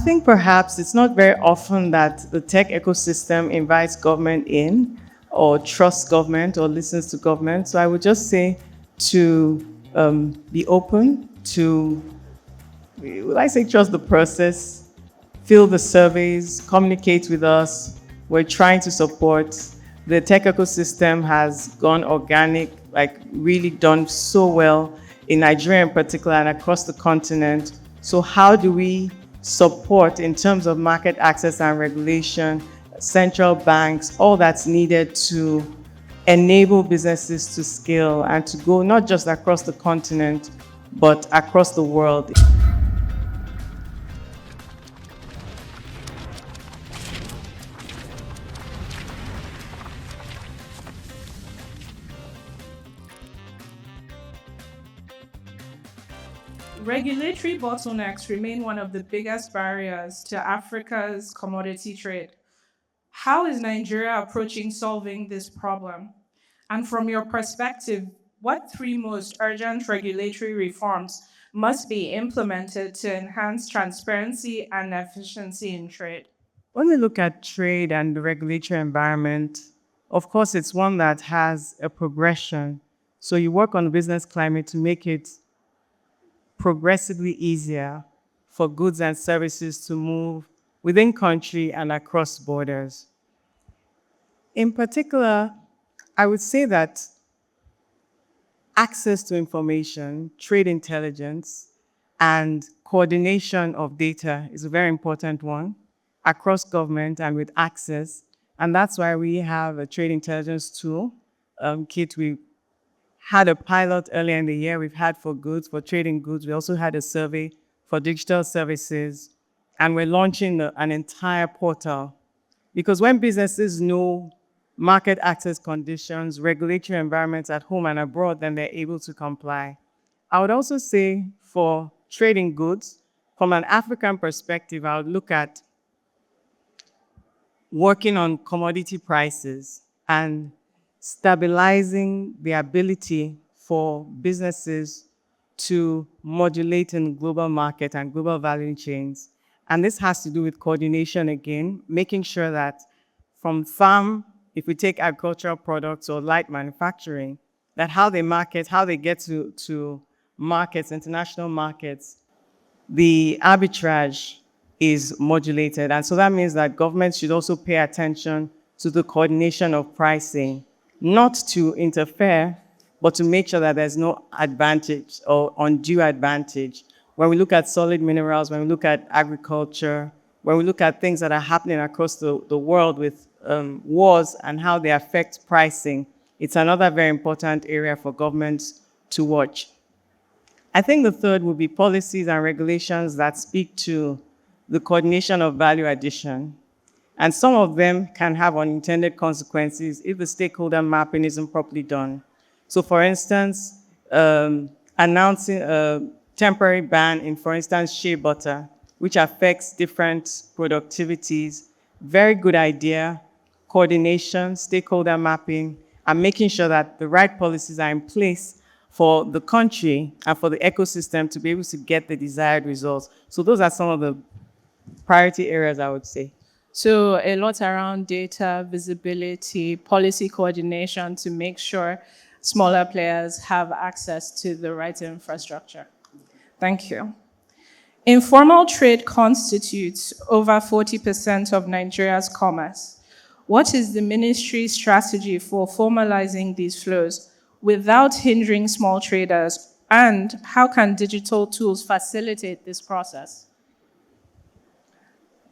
think perhaps it's not very often that the tech ecosystem invites government in or trusts government or listens to government. So I would just say to be open to, would I say trust the process, fill the surveys, communicate with us. We're trying to support. The tech ecosystem has gone organic, like really done so well in Nigeria in particular and across the continent. So how do we support in terms of market access and regulation, central banks, all that's needed to enable businesses to scale and to go not just across the continent, but across the world? Regulatory bottlenecks remain one of the biggest barriers to Africa's commodity trade. How is Nigeria approaching solving this problem? And from your perspective, what three most urgent regulatory reforms must be implemented to enhance transparency and efficiency in trade? When we look at trade and the regulatory environment, of course, it's one that has a progression. So you work on the business climate to make it progressively easier for goods and services to move within country and across borders. In particular, I would say that access to information, trade intelligence, and coordination of data is a very important one across government and with access. And that's why we have a trade intelligence tool kit. We had a pilot earlier in the year. We've had for goods, for trading goods. We also had a survey for digital services. And we're launching an entire portal. Because when businesses know market access conditions, regulatory environments at home and abroad, then they're able to comply. I would also say for trading goods, from an African perspective, I would look at working on commodity prices and stabilizing the ability for businesses to modulate in the global market and global value chains. And this has to do with coordination again, making sure that from farm, if we take agricultural products or light manufacturing, that how they market, how they get to markets, international markets, the arbitrage is modulated. And so that means that governments should also pay attention to the coordination of pricing, not to interfere, but to make sure that there's no advantage or undue advantage. When we look at solid minerals, when we look at agriculture, when we look at things that are happening across the world with wars and how they affect pricing, it's another very important area for governments to watch. I think the third would be policies and regulations that speak to the coordination of value addition. And some of them can have unintended consequences if the stakeholder mapping isn't properly done. So for instance, announcing a temporary ban in, for instance, shea butter, which affects different productivities. Very good idea, coordination, stakeholder mapping, and making sure that the right policies are in place for the country and for the ecosystem to be able to get the desired results. So those are some of the priority areas, I would say. So a lot around data, visibility, policy coordination to make sure smaller players have access to the right infrastructure. Thank you. Informal trade constitutes over 40% of Nigeria's commerce. What is the ministry's strategy for formalizing these flows without hindering small traders? And how can digital tools facilitate this process?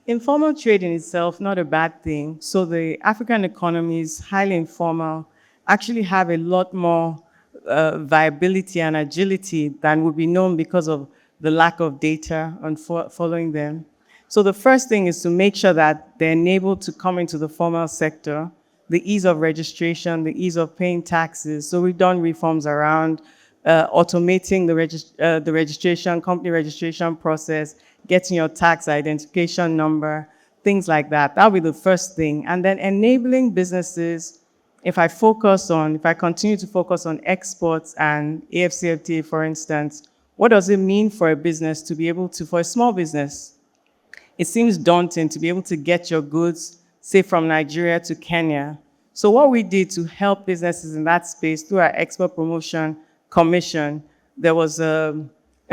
Informal trade in itself, not a bad thing. So the African economies, highly informal, actually have a lot more viability and agility than would be known because of the lack of data on following them. So the first thing is to make sure that they're enabled to come into the formal sector, the ease of registration, the ease of paying taxes. So we've done reforms around automating the registration, company registration process, getting your tax identification number, things like that. That'll be the first thing. And then enabling businesses, if I continue to focus on exports and AfCFTA, for instance, what does it mean for a business to be able to, for a small business, it seems daunting to be able to get your goods, say, from Nigeria to Kenya. So what we did to help businesses in that space through our Export Promotion Commission, there was a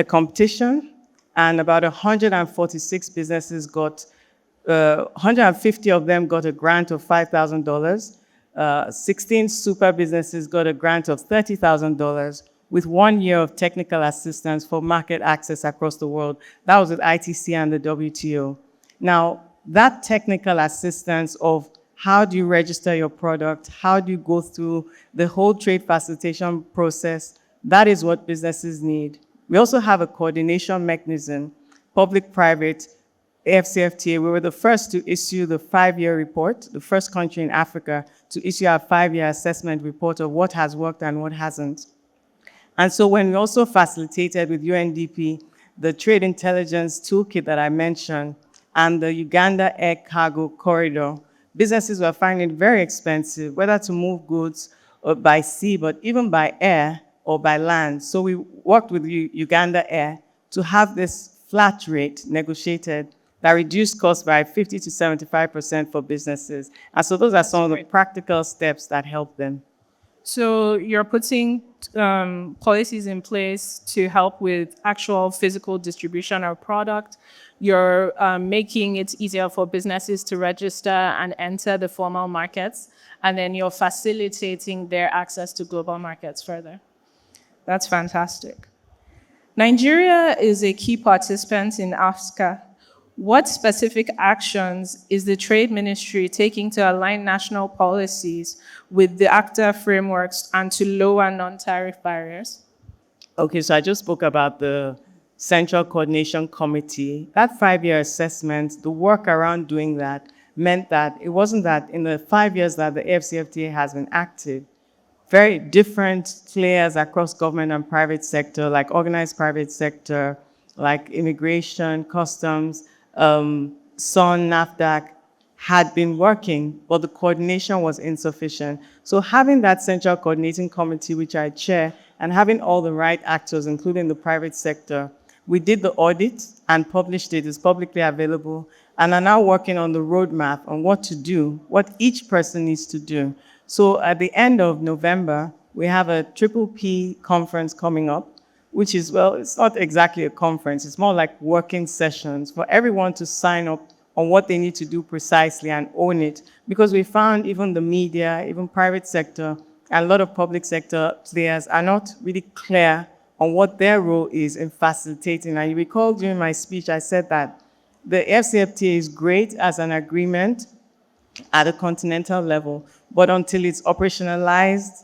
competition, and about 146 businesses got 150 of them got a grant of $5,000. 16 super businesses got a grant of $30,000 with 1 year of technical assistance for market access across the world. That was with ITC and the WTO. Now, that technical assistance of how do you register your product, how do you go through the whole trade facilitation process, that is what businesses need. We also have a coordination mechanism, public-private, AfCFTA. We were the first to issue the 5-year report, the first country in Africa to issue a 5-year assessment report of what has worked and what hasn't. And so when we also facilitated with UNDP the trade intelligence toolkit that I mentioned and the Uganda air cargo corridor, businesses were finding it very expensive, whether to move goods or by sea, but even by air or by land. So we worked with Uganda Air to have this flat rate negotiated that reduced costs by 50 to 75% for businesses. And so those are some of the practical steps that help them. So you're putting policies in place to help with actual physical distribution of product. You're making it easier for businesses to register and enter the formal markets, and then you're facilitating their access to global markets further. That's fantastic. Nigeria is a key participant in AfCFTA. What specific actions is the Trade Ministry taking to align national policies with the AfCFTA frameworks and to lower non-tariff barriers? Okay, so I just spoke about the Central Coordination Committee. That 5-year assessment, the work around doing that meant that it wasn't that in the 5 years that the AfCFTA has been active, very different players across government and private sector, like organized private sector, like immigration, customs, SON, NAFDAC, had been working, but the coordination was insufficient. So having that central coordinating committee, which I chair, and having all the right actors, including the private sector, we did the audit and published it. It's publicly available, and are now working on the roadmap on what to do, what each person needs to do. So at the end of November, we have a Triple P conference coming up, which is, well, it's not exactly a conference. It's more like working sessions for everyone to sign up on what they need to do precisely and own it. Because we found even the media, even private sector, and a lot of public sector players are not really clear on what their role is in facilitating. And you recall during my speech, I said that the AfCFTA is great as an agreement at a continental level, but until it's operationalized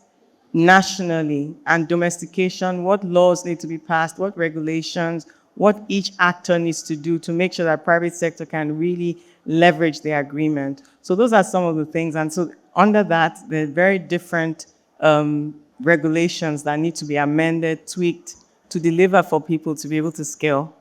nationally and domestication, what laws need to be passed, what regulations, what each actor needs to do to make sure that private sector can really leverage the agreement. So those are some of the things. And so under that, there are very different regulations that need to be amended, tweaked to deliver for people to be able to scale.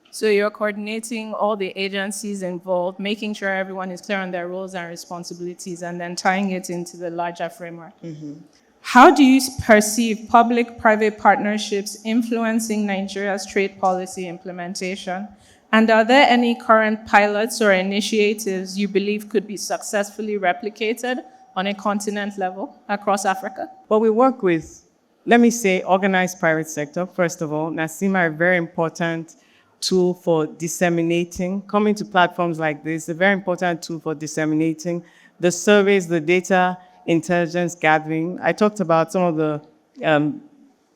So you're coordinating all the agencies involved, making sure everyone is clear on their roles and responsibilities, and then tying it into the larger framework. Mm-hmm. How do you perceive public-private partnerships influencing Nigeria's trade policy implementation? And are there any current pilots or initiatives you believe could be successfully replicated on a continent level across Africa? Well, we work with, let me say, organized private sector, first of all. NACIMA, a very important tool for disseminating. Coming to platforms like this, a very important tool for disseminating the surveys, the data, intelligence gathering. I talked about some of the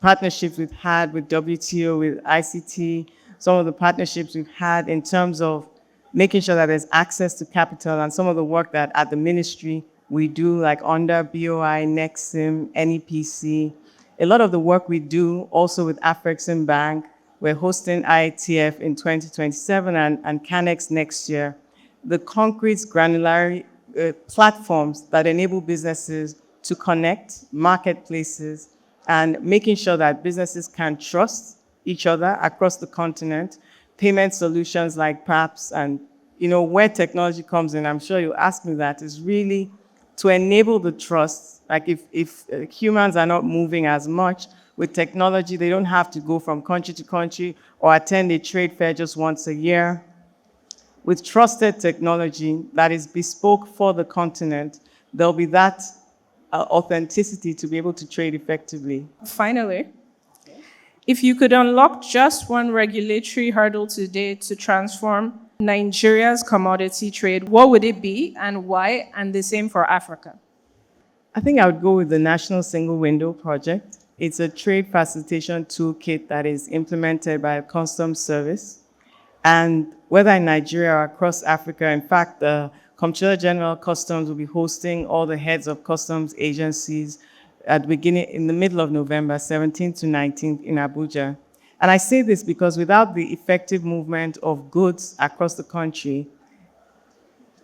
partnerships we've had with WTO, with ICT, some of the partnerships we've had in terms of making sure that there's access to capital, and some of the work that at the ministry we do, like under BOI, NEXIM, NEPC. A lot of the work we do also with AfrExim Bank. We're hosting IATF in 2027 and CANEX next year. The concrete granular platforms that enable businesses to connect marketplaces and making sure that businesses can trust each other across the continent. Payment solutions like PAPS and, where technology comes in, I'm sure you'll ask me that, is really to enable the trust. Like if humans are not moving as much, with technology, they don't have to go from country to country or attend a trade fair just once a year. with trusted technology that is bespoke for the continent, there'll be that authenticity to be able to trade effectively. Finally, if you could unlock just one regulatory hurdle today to transform Nigeria's commodity trade, what would it be and why? And the same for Africa. I think I would go with the National Single Window Project. It's a trade facilitation toolkit that is implemented by a customs service. And whether in Nigeria or across Africa, in fact, the Comptroller General Customs will be hosting all the heads of customs agencies at the beginning, in the middle of November, 17th to 19th in Abuja. And I say this because without the effective movement of goods across the country,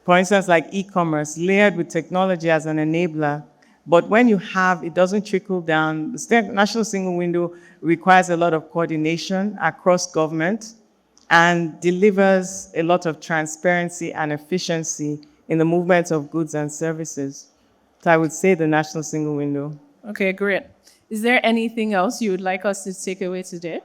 for instance, like e-commerce, layered with technology as an enabler, but when you have, it doesn't trickle down. The National Single Window requires a lot of coordination across government and delivers a lot of transparency and efficiency in the movement of goods and services. So I would say the National Single Window. Okay, great. Is there anything else you would like us to take away today?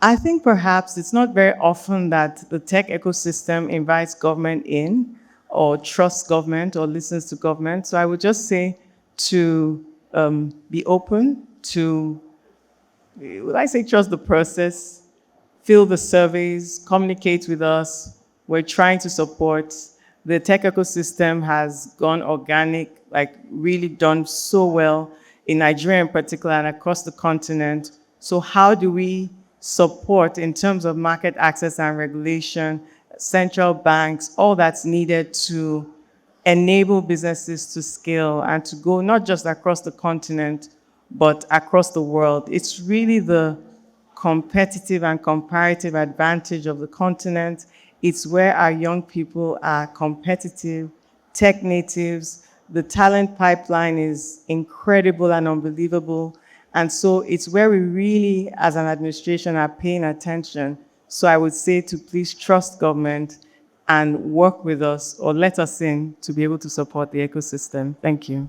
I think perhaps it's not very often that the tech ecosystem invites government in or trusts government or listens to government. So I would just say to be open to, would I say trust the process, fill the surveys, communicate with us. We're trying to support. The tech ecosystem has gone organic, like really done so well in Nigeria in particular and across the continent. So how do we support in terms of market access and regulation, central banks, all that's needed to enable businesses to scale and to go not just across the continent, but across the world. It's really the competitive and comparative advantage of the continent. It's where our young people are competitive, tech natives. The talent pipeline is incredible and unbelievable. And so it's where we really, as an administration, are paying attention. So I would say to please trust government and work with us or let us in to be able to support the ecosystem. Thank you.